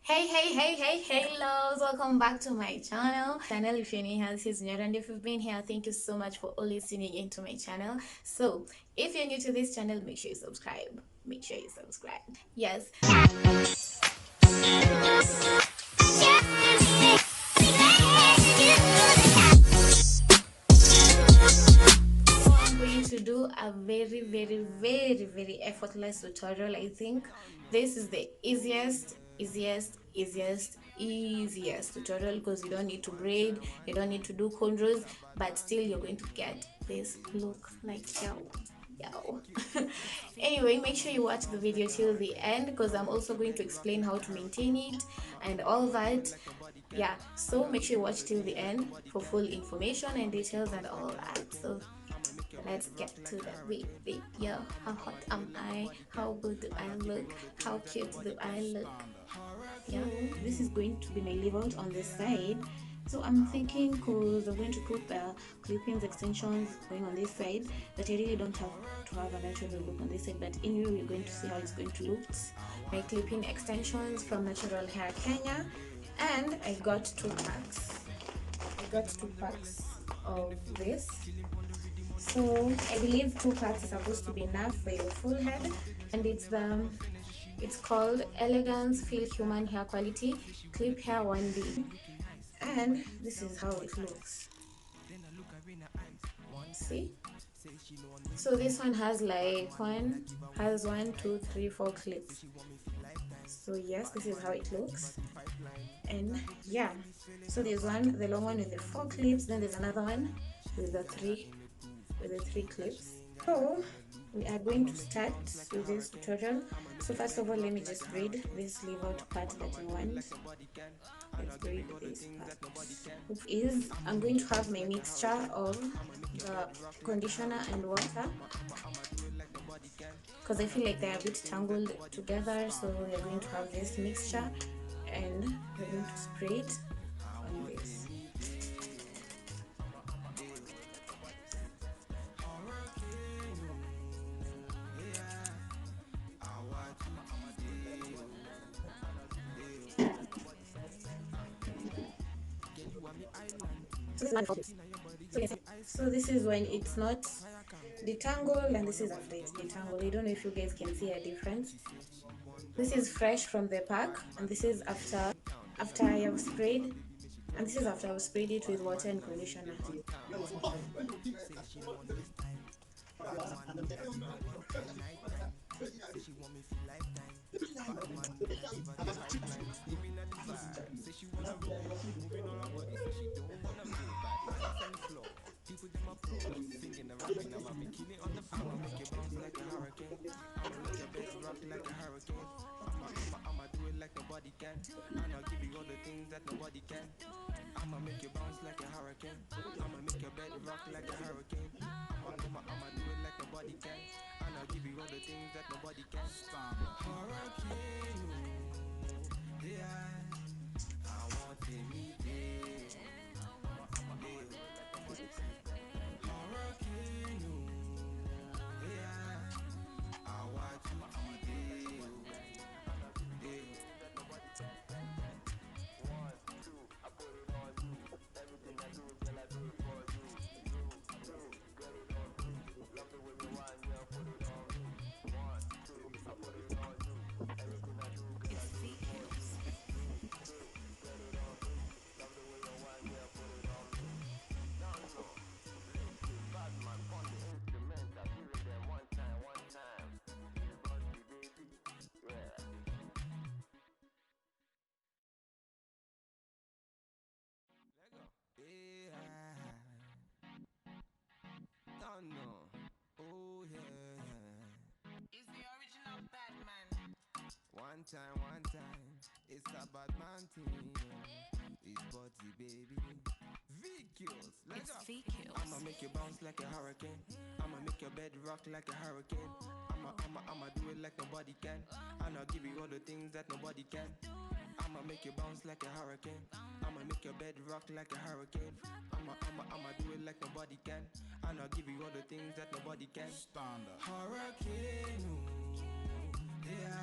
Hey loves, welcome back to my channel. If you're new here, this is Nyoero, and if you've been here, thank you so much for always tuning into my channel. So if you're new to this channel, make sure you subscribe. Yes. I'm going to do a very effortless tutorial. I think this is the easiest tutorial, because you don't need to braid, you don't need to do cornrows, but still you're going to get this look like yo. Anyway, make sure you watch the video till the end, because I'm also going to explain how to maintain it and all that. Yeah, so make sure you watch till the end for full information and details and all that. So let's get to the video. How hot am I? How good do I look? How cute do I look? Yeah, this is going to be my leave out on this side. So I'm thinking, because I'm going to put the clip-ins extensions going on this side, that I really don't have to have a natural look on this side, but anyway we're going to see how it's going to look. My clip-in extensions from Natural Hair Kenya, and I got two packs of this. So I believe two packs is supposed to be enough for your full head, and it's called Elegance Feel Human Hair Quality Clip Hair 1D, and this is how it looks. See, so this one has like one, two, three, four clips. So yes, this is how it looks. And yeah, so there's one, the long one with the four clips, then there's another one with the three clips. So we are going to start with this tutorial. So first of all, let me just braid this leave out part that you want. Let's braid this part. Is I'm going to have my mixture of the conditioner and water, because I feel like they're a bit tangled together. So we're going to have this mixture and we're going to spray it on this. So this is when it's not detangled, and this is after it's detangled. I don't know if you guys can see a difference. This is fresh from the pack, and this is after I have sprayed, and this is after I've sprayed it with water and conditioner. I'ma make you bounce like a hurricane. I'ma make your bed rock like a hurricane. I'ma do it like nobody can. And I'll give you all the things that nobody can. Hurricane, yeah. I want to meet you. Hurricane, yeah. I want to meet you. No. Oh yeah. It's the original Batman. One time. It's a Batman thing. It's Bodsy, baby. VQs. Let's go. VQs. I'ma make you bounce like a hurricane. I'ma make your bed rock like a hurricane. I'ma do it like nobody can. And I'll give you all the things that nobody can. I'ma make you bounce like a hurricane. I'ma make your bed rock like a hurricane. I'ma do it like nobody can. And I'll give you all the things that nobody can. Standard. Hurricane, yeah.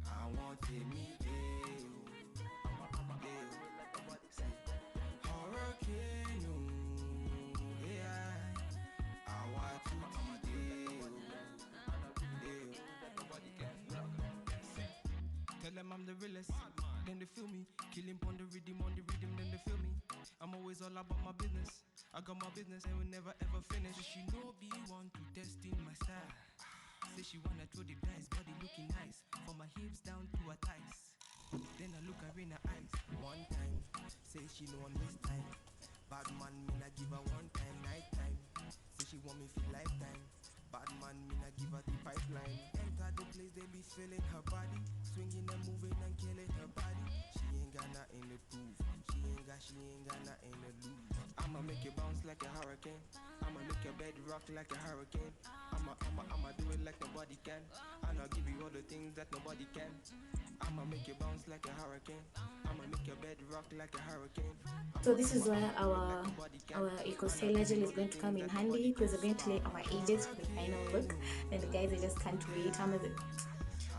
I want to meet you. I'm the realest. Then they feel me, killing on the rhythm, then they feel me. I'm always all about my business. I got my business and will never ever finish. So she know be want to test in my style. Say she wanna throw the dice, body looking nice. From my hips down to her thighs. Then I look her in her eyes. One time, say she know on this time. Bad man, me I give her one time, night time. Say she want me for lifetime. Bad man, me I give her the pipeline. Enter the place, they be feeling her body. Swinging and moving and killing her body. She ain't got nothing to prove. She ain't got nothing to lose. I'ma make you bounce like a hurricane. I'ma make your bed rock like a hurricane. I'ma do it like nobody can. And I'll give you all the things that nobody can. I'ma make you bounce like a hurricane. I'ma make your bed rock like a hurricane. So this is where our eco styler gel is going to come in handy, because we're going to lay our edges for the final look. And the guys, I just can't wait.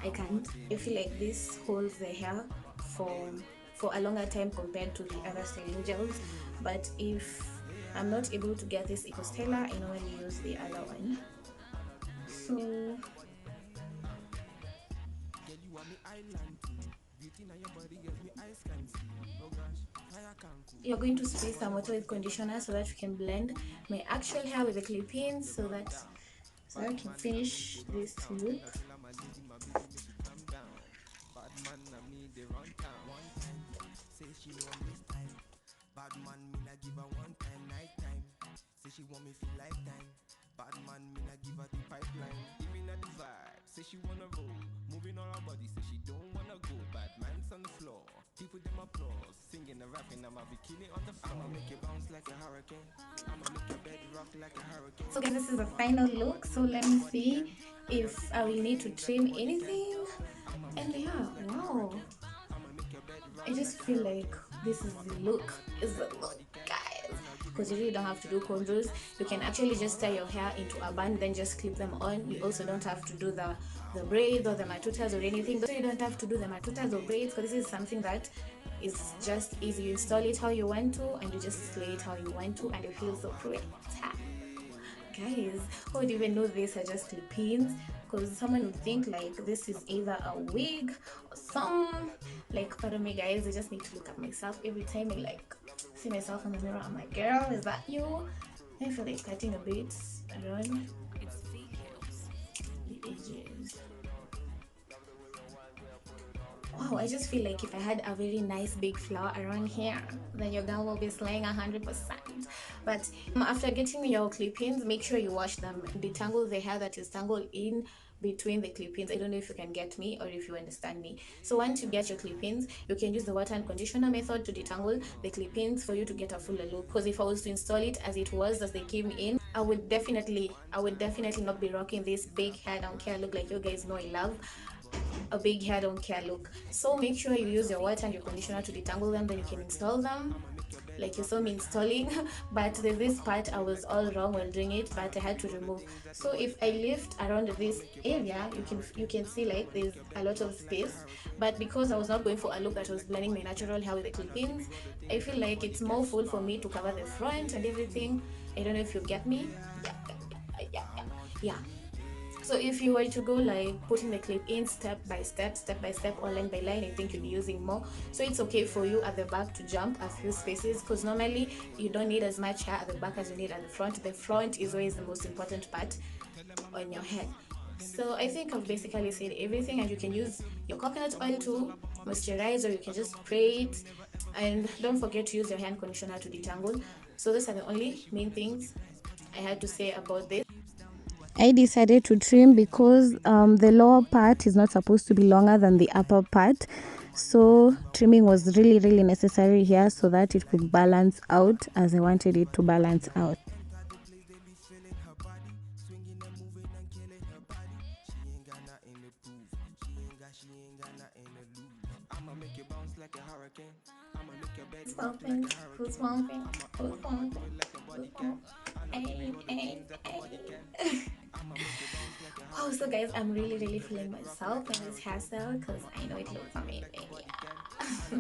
I can't. I feel like this holds the hair for a longer time compared to the other styling gels. But if I'm not able to get this eco styler, I normally use the other one. So you're going to spray some water with conditioner so that you can blend my actual hair with the clip-ins, so that I can finish this look. Bad man, me they run town. One time, say she know on this time. Bad man, me I give her one time, night time. Say she want me for lifetime. Bad man, me I give her the pipeline. Giving her the vibe, say she wanna roll. Moving on her body, say she don't wanna go. Bad man's on the floor, people them applause. Singing and rapping, I'ma be killing on the floor. I'ma make you bounce like a hurricane. I'ma make your bed rock like a hurricane. So guys, this is the final look. So let me see if I will need to trim anything. And yeah, wow, I just feel like this is the look. Is the look, guys. Because you really don't have to do contours. You can actually just tie your hair into a bun, then just clip them on. You also don't have to do the braids or the matutas or anything. So you don't have to do the matutas or braids, because this is something that is just easy. You install it how you want to, and you just slay it how you want to, and it feels so pretty. Guys, who would even know these are just clip-ins? Because someone would think like this is either a wig or some, like, pardon me guys, I just need to look at myself every time I like see myself in the mirror. I'm like, girl, is that you? I feel like cutting a bit around the edges. Wow, I just feel like if I had a very nice big flower around here, then your girl will be slaying 100%. But after getting your clip-ins, make sure you wash them. Detangle the hair that is tangled in between the clip-ins. I don't know if you can get me or if you understand me. So once you get your clip-ins, you can use the water and conditioner method to detangle the clip-ins for you to get a fuller look. Because if I was to install it as it was, as they came in, I would definitely not be rocking this big hair don't care look like you guys know I love a big hair don't care look. So make sure you use your water and your conditioner to detangle them, then you can install them like you saw me installing. But this part I was all wrong while doing it, but I had to remove. So if I lift around this area, you can see like there's a lot of space, but because I was not going for a look that was blending my natural hair with the clip-ins, I feel like it's more full for me to cover the front and everything. I don't know if you get me. Yeah. So if you were to go like putting the clip in step by step or line by line, I think you'll be using more. So it's okay for you at the back to jump a few spaces, because normally you don't need as much hair at the back as you need at the front. The front is always the most important part on your head. So I think I've basically said everything, and you can use your coconut oil to moisturize, or you can just spray it. And don't forget to use your hand conditioner to detangle. So those are the only main things I had to say about this. I decided to trim because the lower part is not supposed to be longer than the upper part. So trimming was really necessary here so that it could balance out as I wanted it to balance out. Swamping, who's swamping, who's swamping, who's swamping. Oh, so guys, I'm really feeling myself in this hairstyle because I know it looks amazing. Yeah.